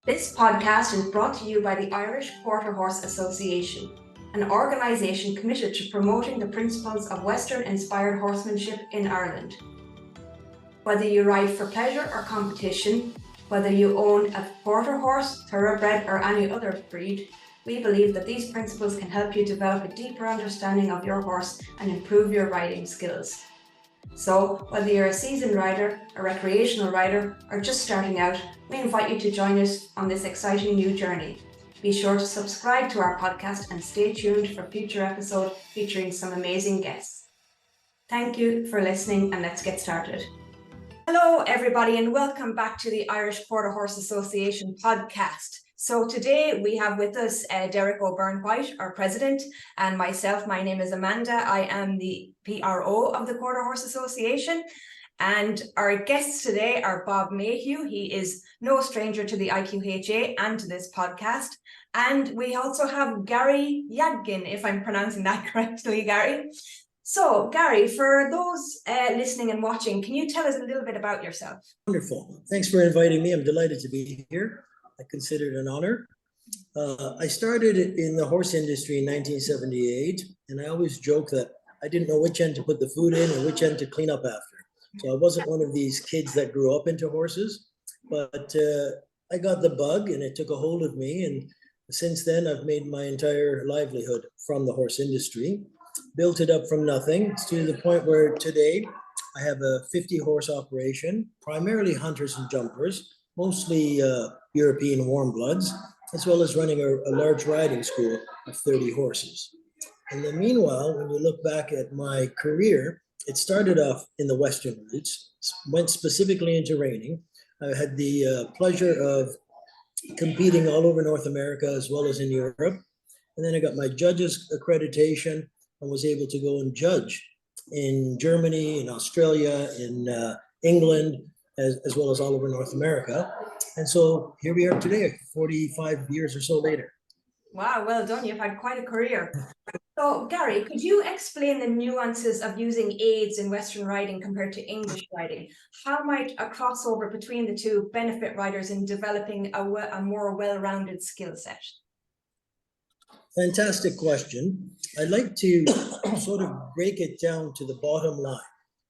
This podcast is brought to you by the Irish Quarter Horse Association, an organisation committed to promoting the principles of Western-inspired horsemanship in Ireland. Whether you ride for pleasure or competition, whether you own a quarter horse, thoroughbred or any other breed, we believe that these principles can help you develop a deeper understanding of your horse and improve your riding skills. So, whether you're a seasoned rider, a recreational rider, or just starting out, we invite you to join us on this exciting new journey. Be sure to subscribe to our podcast and stay tuned for future episodes featuring some amazing guests. Thank you for listening, and let's get started. Hello, everybody, and welcome back to the Irish Quarter Horse Association podcast. So today we have with us Derek O'Byrne-White, our president, and myself. My name is Amanda. I am the PRO of the Quarter Horse Association. And our guests today are Bob Mayhew. He is no stranger to the IQHA and to this podcast. And we also have Gary Yaghdjian, if I'm pronouncing that correctly, Gary. So, Gary, for those listening and watching, can you tell us a little bit about yourself? Wonderful. Thanks for inviting me. I'm delighted to be here. I consider it an honor. I started in the horse industry in 1978, and I always joke that I didn't know which end to put the food in and which end to clean up after. So I wasn't one of these kids that grew up into horses, but I got the bug and it took a hold of me. And since then, I've made my entire livelihood from the horse industry, built it up from nothing to the point where today I have a 50 horse operation, primarily hunters and jumpers, mostly European warm bloods, as well as running a large riding school of 30 horses. In the meanwhile, when you look back at my career, it started off in the Western routes, went specifically into reining. I had the pleasure of competing all over North America as well as in Europe. And then I got my judges accreditation and was able to go and judge in Germany, in Australia, in England, as well as all over North America. And so here we are today, 45 years or so later. Wow, well done. You've had quite a career. So, Gary, could you explain the nuances of using aids in Western riding compared to English riding? How might a crossover between the two benefit riders in developing a more well-rounded skill set? Fantastic question. I'd like to sort of break it down to the bottom line.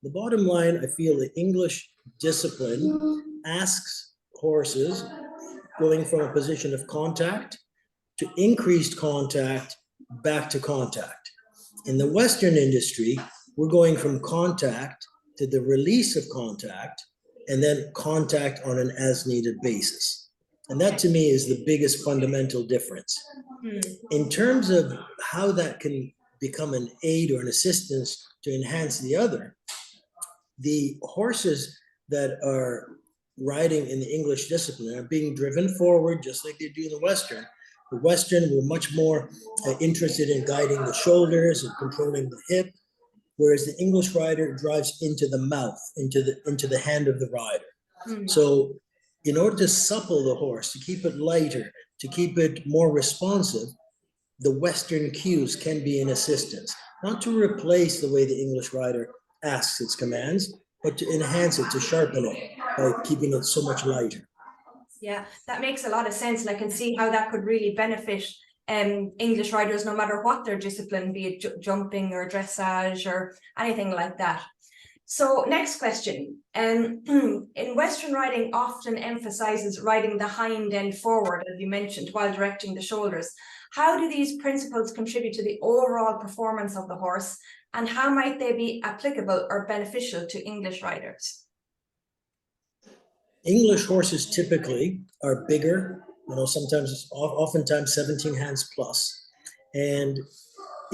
The bottom line, I feel the English discipline asks horses going from a position of contact to increased contact back to contact. In the Western industry, we're going from contact to the release of contact and then contact on an as-needed basis. And that to me is the biggest fundamental difference. In terms of how that can become an aid or an assistance to enhance the other, the horses that are riding in the English discipline are being driven forward just like they do in the Western. The Western, we're much more interested in guiding the shoulders and controlling the hip, whereas the English rider drives into the mouth, into the hand of the rider. So in order to supple the horse, to keep it lighter, to keep it more responsive, the Western cues can be an assistance, not to replace the way the English rider asks its commands, but to enhance it, to sharpen it by keeping it so much lighter. Yeah, that makes a lot of sense, and I can see how that could really benefit English riders, no matter what their discipline, be it jumping or dressage or anything like that. So next question. In Western riding often emphasizes riding the hind end forward, as you mentioned, while directing the shoulders. How do these principles contribute to the overall performance of the horse, and how might they be applicable or beneficial to English riders? English horses typically are bigger, sometimes, oftentimes 17 hands plus. And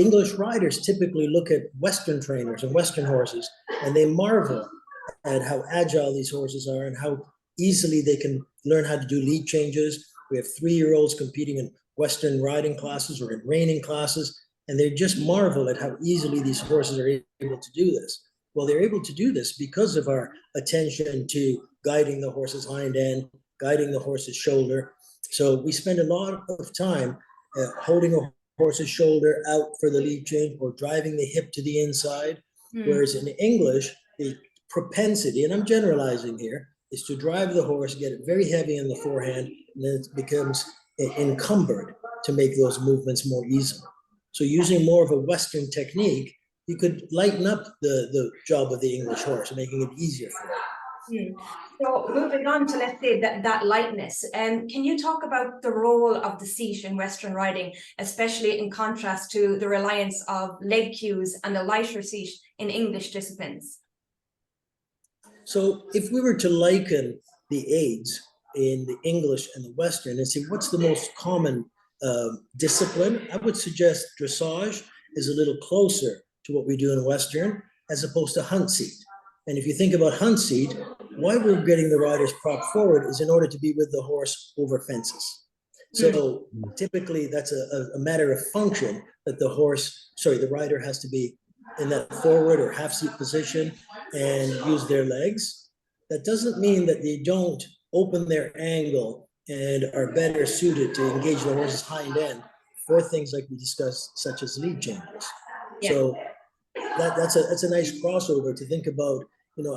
English riders typically look at Western trainers and Western horses, and they marvel at how agile these horses are and how easily they can learn how to do lead changes. We have 3-year-olds competing in Western riding classes or in reining classes, and they just marvel at how easily these horses are able to do this. Well, they're able to do this because of our attention to guiding the horse's hind end, guiding the horse's shoulder. So we spend a lot of time holding a horse's shoulder out for the lead change or driving the hip to the inside. Whereas in English, the propensity, and I'm generalizing here, is to drive the horse, get it very heavy in the forehand, and then it becomes encumbered to make those movements more easily. So using more of a Western technique, you could lighten up the job of the English horse, making it easier for it. So moving on to, let's say, that lightness, can you talk about the role of the seat in Western riding, especially in contrast to the reliance of leg cues and a lighter seat in English disciplines? So if we were to liken the aids in the English and the Western and say what's the most common discipline, I would suggest dressage is a little closer to what we do in Western as opposed to hunt seat. And if you think about hunt seat, why we're getting the riders propped forward is in order to be with the horse over fences. So typically that's a matter of function that the rider has to be in that forward or half seat position and use their legs. That doesn't mean that they don't open their angle and are better suited to engage the horse's hind end for things like we discussed, such as lead changes. Yeah. So that's a nice crossover to think about.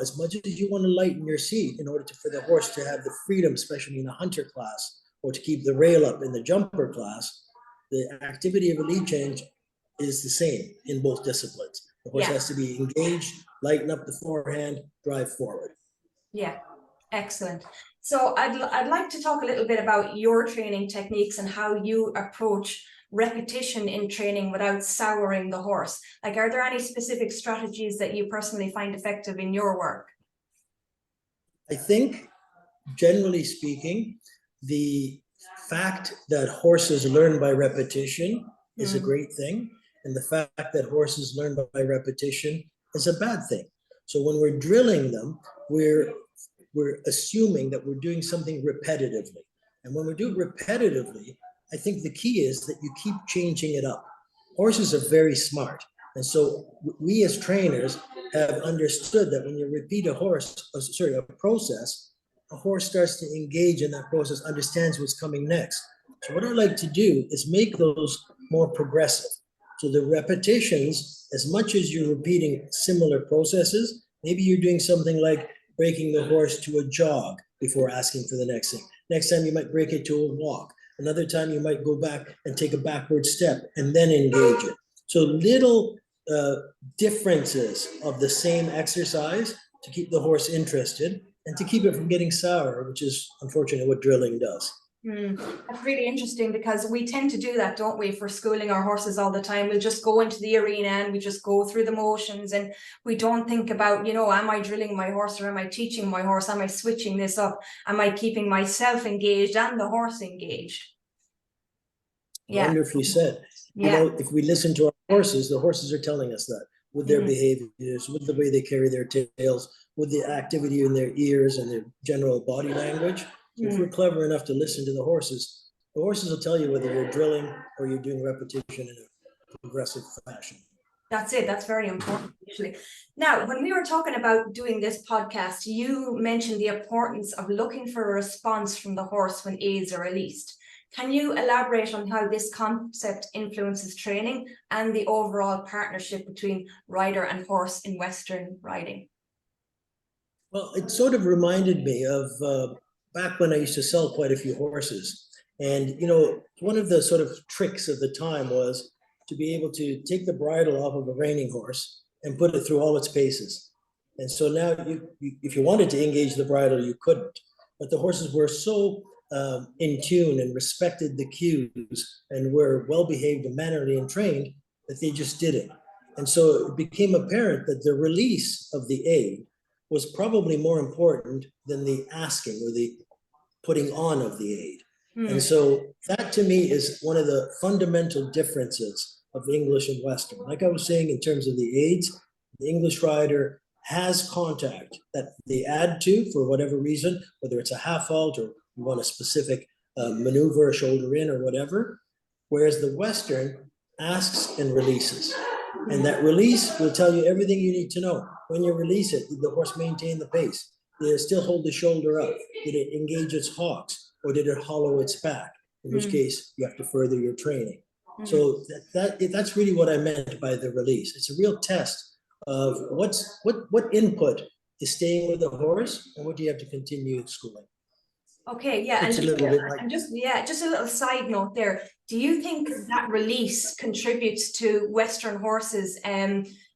As much as you want to lighten your seat in order for the horse to have the freedom, especially in a hunter class, or to keep the rail up in the jumper class, the activity of a lead change is the same in both disciplines. The horse has to be engaged, lighten up the forehand, drive forward. Yeah, excellent. So I'd like to talk a little bit about your training techniques and how you approach repetition in training without souring the horse. Like, are there any specific strategies that you personally find effective in your work? I think, generally speaking, the fact that horses learn by repetition is a great thing. And the fact that horses learn by repetition is a bad thing. So when we're drilling them, we're assuming that we're doing something repetitively. And when we do it repetitively, I think the key is that you keep changing it up. Horses are very smart. And so we as trainers have understood that when you repeat a process, a horse starts to engage in that process, understands what's coming next. So what I like to do is make those more progressive. So the repetitions, as much as you're repeating similar processes, maybe you're doing something like breaking the horse to a jog before asking for the next thing. Next time you might break it to a walk. Another time you might go back and take a backward step and then engage it. So little differences of the same exercise to keep the horse interested and to keep it from getting sour, which is unfortunately what drilling does. That's really interesting, because we tend to do that, don't we, for schooling our horses all the time. We'll just go into the arena and we just go through the motions, and we don't think about, am I drilling my horse, or am I teaching my horse? Am I switching this up? Am I keeping myself engaged and the horse engaged? Yeah. Wonderfully said. Yeah. If we listen to our horses, the horses are telling us that with their behaviors, with the way they carry their tails, with the activity in their ears and their general body language. So if we're clever enough to listen to the horses will tell you whether you're drilling or you're doing repetition in a progressive fashion. That's it. That's very important, actually. Now, when we were talking about doing this podcast, you mentioned the importance of looking for a response from the horse when aids are released. Can you elaborate on how this concept influences training and the overall partnership between rider and horse in Western riding? Well, it sort of reminded me of back when I used to sell quite a few horses. And, one of the sort of tricks of the time was to be able to take the bridle off of a reining horse and put it through all its paces. And so now if you wanted to engage the bridle, you couldn't. But the horses were so in tune and respected the cues and were well-behaved and mannerly and trained that they just did it. And so it became apparent that the release of the aid was probably more important than the asking or the putting on of the aid. And so that to me is one of the fundamental differences of English and Western. Like I was saying, in terms of the aids, the English rider has contact that they add to for whatever reason, whether it's a half halt or you want a specific maneuver, a shoulder in or whatever, whereas the Western asks and releases. And that release will tell you everything you need to know. When you release it, did the horse maintain the pace? Did it still hold the shoulder up? Did it engage its hocks? Or did it hollow its back? In which case, you have to further your training. So that's really what I meant by the release. It's a real test of what input is staying with the horse, and what do you have to continue schooling? Okay, yeah, It's a little bit like, and just a little side note there. Do you think that release contributes to Western horses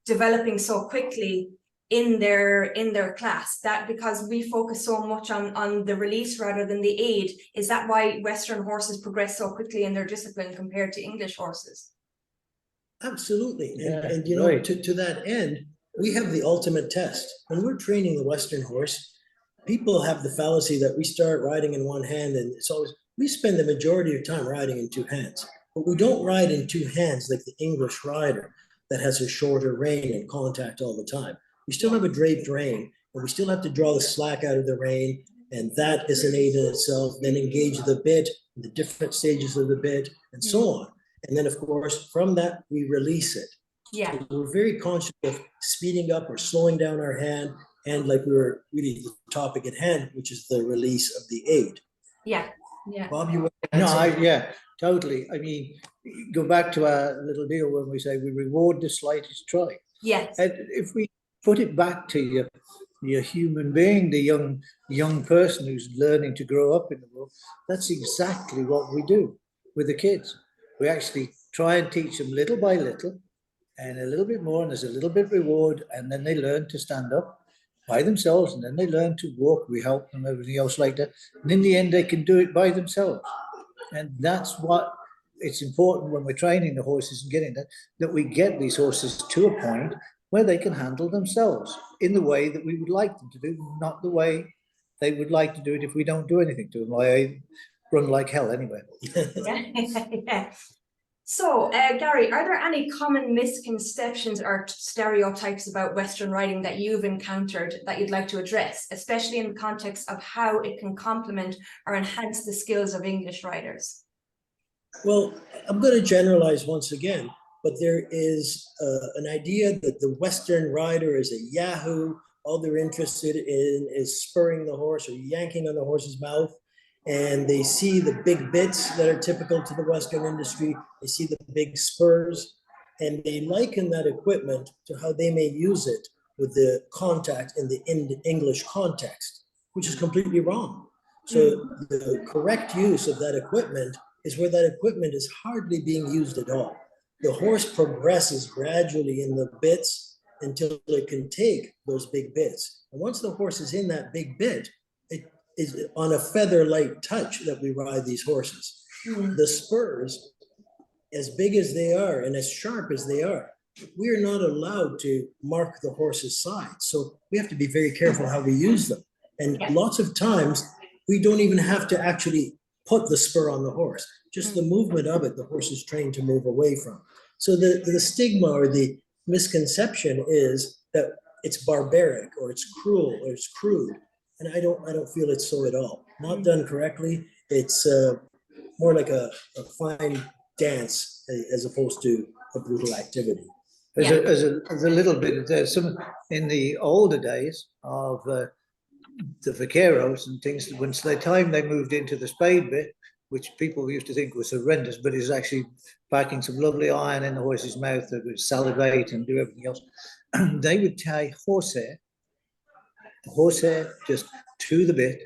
developing so quickly in their class? That because we focus so much on the release rather than the aid, is that why Western horses progress so quickly in their discipline compared to English horses? absolutely. Yeah, And you know, right. to that end, we have the ultimate test. When we're training the Western horse, people have the fallacy that we start riding in one hand, and it's always, we spend the majority of time riding in two hands, but we don't ride in two hands like the English rider that has a shorter rein and contact all the time. We still have a draped rein, and we still have to draw the slack out of the rein, and that is an aid in itself. Then engage the bit, the different stages of the bit, and so on. And then, of course, from that, we release it. Yeah. So we're very conscious of speeding up or slowing down our hand, and like we were really the topic at hand, which is the release of the aid. Yeah. Yeah. Bob, you No, yeah, totally. I mean, go back to our little deal when we say we reward the slightest try. Yes. And if we put it back to your human being, the young person who's learning to grow up in the world, that's exactly what we do with the kids. We actually try and teach them little by little, and a little bit more, and there's a little bit reward, and then they learn to stand up by themselves, and then they learn to walk. We help them, everything else like that. And in the end, they can do it by themselves. And that's what it's important when we're training the horses and getting that we get these horses to a point where they can handle themselves in the way that we would like them to do, not the way they would like to do it if we don't do anything to them. I run like hell anyway. Yeah. So, Gary, are there any common misconceptions or stereotypes about Western riding that you've encountered that you'd like to address, especially in the context of how it can complement or enhance the skills of English riders? Well, I'm going to generalize once again, but there is an idea that the Western rider is a yahoo. All they're interested in is spurring the horse or yanking on the horse's mouth. And they see the big bits that are typical to the Western industry. They see the big spurs, and they liken that equipment to how they may use it with the contact in the English context, which is completely wrong. So the correct use of that equipment is where that equipment is hardly being used at all. The horse progresses gradually in the bits until it can take those big bits. And once the horse is in that big bit, it is on a feather-light touch that we ride these horses. The spurs, as big as they are and as sharp as they are, we are not allowed to mark the horse's sides. So we have to be very careful how we use them. And lots of times, we don't even have to actually put the spur on the horse. Just the movement of it, the horse is trained to move away from. So the stigma or the misconception is that it's barbaric or it's cruel or it's crude. And I don't feel it's so at all. Not done correctly. It's more like a fine dance as opposed to a brutal activity. As a little bit, there's some in the older days of the vaqueros and things, when the time they moved into the spade bit, which people used to think was horrendous, but is actually packing some lovely iron in the horse's mouth that would salivate and do everything else. They would tie horsehair just to the bit,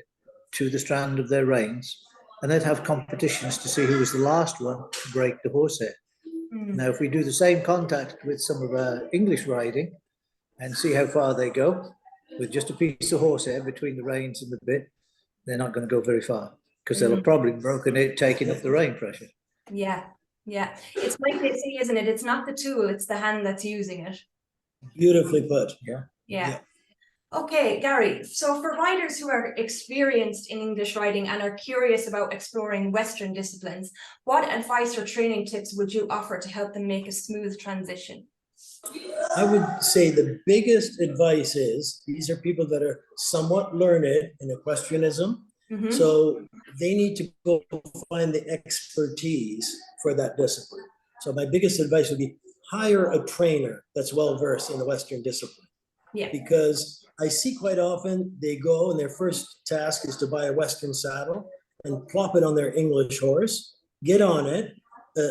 to the strand of their reins, and they'd have competitions to see who was the last one to break the horsehair. Now, if we do the same contact with some of our English riding and see how far they go, with just a piece of horsehair between the reins and the bit, they're not going to go very far because they'll have probably broken it, taking up the rein pressure. Yeah. It's like they say, isn't it? It's not the tool, it's the hand that's using it. Beautifully put. Yeah. Okay, Gary, so for riders who are experienced in English riding and are curious about exploring Western disciplines, what advice or training tips would you offer to help them make a smooth transition? I would say the biggest advice is these are people that are somewhat learned in equestrianism. So they need to go find the expertise for that discipline. So my biggest advice would be hire a trainer that's well-versed in the Western discipline. Yeah. Because I see quite often they go and their first task is to buy a Western saddle and plop it on their English horse, get on it,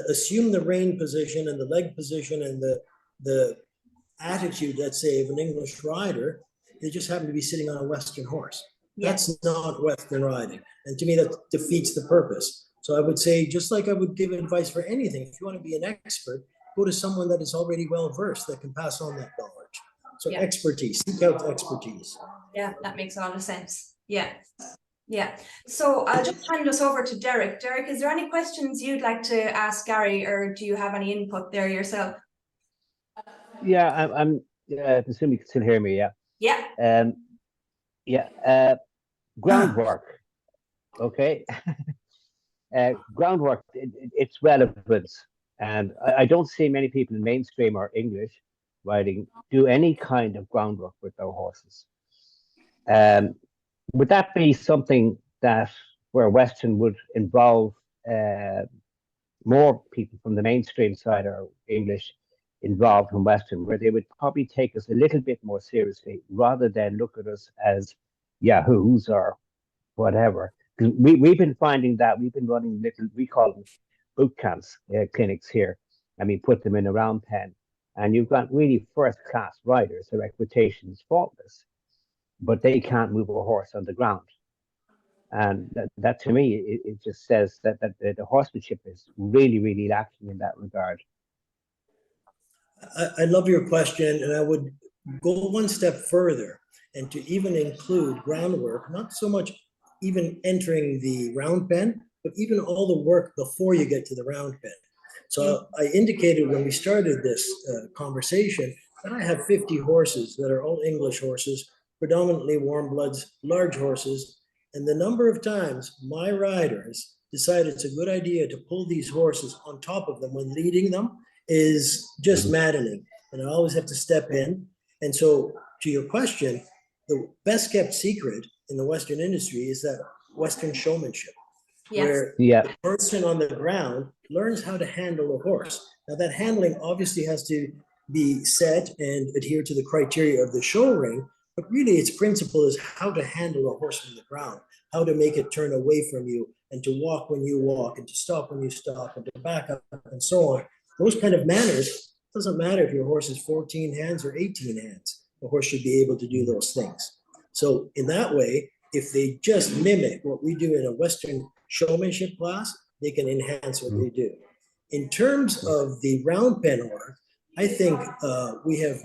assume the rein position and the leg position and the attitude, let's say, of an English rider, They just happen to be sitting on a Western horse. Yeah. That's not Western riding. And to me, that defeats the purpose. So I would say, just like I would give advice for anything, if you want to be an expert, go to someone that is already well-versed that can pass on that knowledge. So Yeah. expertise, seek out expertise. Yeah, that makes a lot of sense. Yeah. Yeah. So I'll just hand us over to Derek. Derek, is there any questions you'd like to ask Gary, or do you have any input there yourself? Yeah, I'm assuming you can still hear me. Yeah. Yeah. Yeah. Groundwork. Okay. Groundwork. It's relevant, and I don't see many people in mainstream or English riding do any kind of groundwork with their horses. Would that be something that where Western would involve more people from the mainstream side or English involved in Western, where they would probably take us a little bit more seriously rather than look at us as yahoos or whatever? Because we've been finding that we've been running little, we call them boot camps, clinics here, and we put them in a round pen, and you've got really first class riders. Their reputation is faultless, but they can't move a horse on the ground. And that to me, it just says that the horsemanship is really, really lacking in that regard. I love your question, and I would go one step further and to even include groundwork, not so much even entering the round pen, but even all the work before you get to the round pen. So I indicated when we started this conversation that I have 50 horses that are all English horses, predominantly warm bloods, large horses. And the number of times my riders decide it's a good idea to pull these horses on top of them when leading them is just maddening. And I always have to step in. And so to your question, the best kept secret in the Western industry is that Western showmanship, where the person on the ground learns how to handle a horse. Now that handling obviously has to be set and adhere to the criteria of the show ring, but really its principle is how to handle a horse from the ground, how to make it turn away from you and to walk when you walk and to stop when you stop and to back up and so on. Those kind of manners, doesn't matter if your horse is 14 hands or 18 hands, the horse should be able to do those things. So in that way, if they just mimic what we do in a Western showmanship class, they can enhance what they do. In terms of the round pen work, I think we have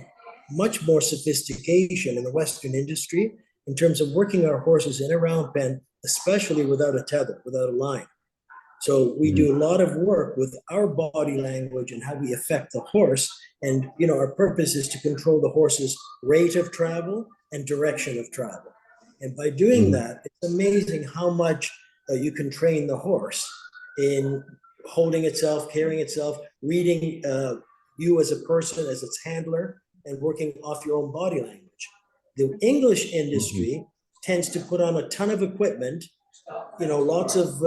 much more sophistication in the Western industry in terms of working our horses in a round pen, especially without a tether, without a line. So we do a lot of work with our body language and how we affect the horse. And, you know, our purpose is to control the horse's rate of travel and direction of travel. And by doing that, it's amazing how much you can train the horse in holding itself, carrying itself, reading you as a person, as its handler, and working off your own body language. The English industry tends to put on a ton of equipment, you know, lots of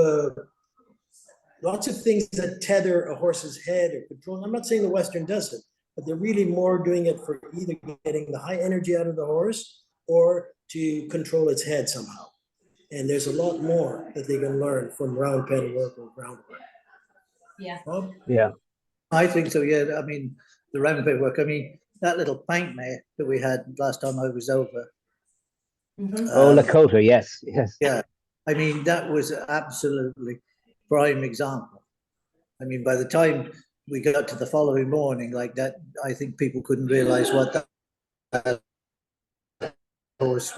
things that tether a horse's head or control. I'm not saying the Western doesn't, but they're really more doing it for either getting the high energy out of the horse or to control its head somehow. And there's a lot more that they can learn from round pen work or ground work. Yeah. Bob? Yeah. I think so, yeah. I mean, the round pen work, I mean, that little paint mare that we had last time I was over. Oh, Lakota, yes. Yeah, I mean, that was absolutely prime example. I mean, by the time we got to the following morning like that, I think people couldn't realize what that horse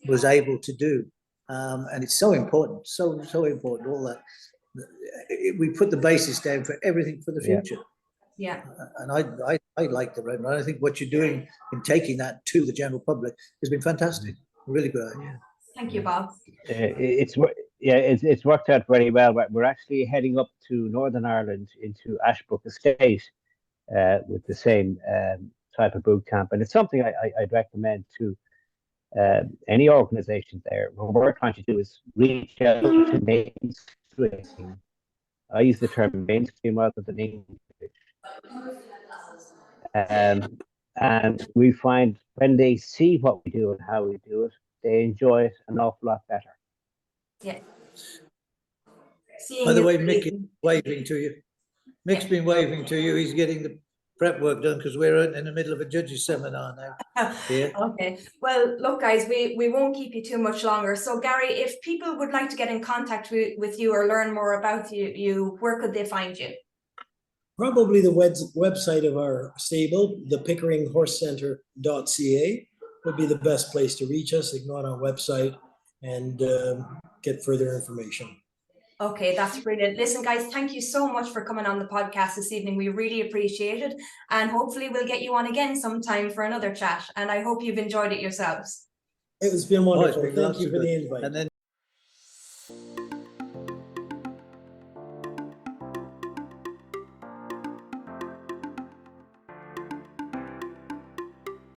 was able to do. And it's so important, so important, all that. We put the basis down for everything for the future. Yeah. And I like the round. I think what you're doing in taking that to the general public has been fantastic. Really good idea. Thank you, Bob. It's worked out very well. We're actually heading up to Northern Ireland into Ashbrook Estate with the same type of boot camp, and it's something I'd recommend to any organisation there. What we're trying to do is reach out to mainstream. I use the term mainstream rather than English. And we find when they see what we do and how we do it, they enjoy it an awful lot better. Yeah. By the way, Mick is waving to you. Mick's been waving to you. He's getting the prep work done because we're in the middle of a judges seminar now. Here. Okay, well, look, guys, we won't keep you too much longer. So, Gary, if people would like to get in contact with you or learn more about you, where could they find you? Probably the website of our stable, the pickeringhorsecenter.ca, would be the best place to reach us. They can go on our website and get further information. Okay, that's brilliant. Listen, guys, thank you so much for coming on the podcast this evening. We really appreciate it. And hopefully we'll get you on again sometime for another chat. And I hope you've enjoyed it yourselves. It's been wonderful. been Thank lots you of for good. the invite. And then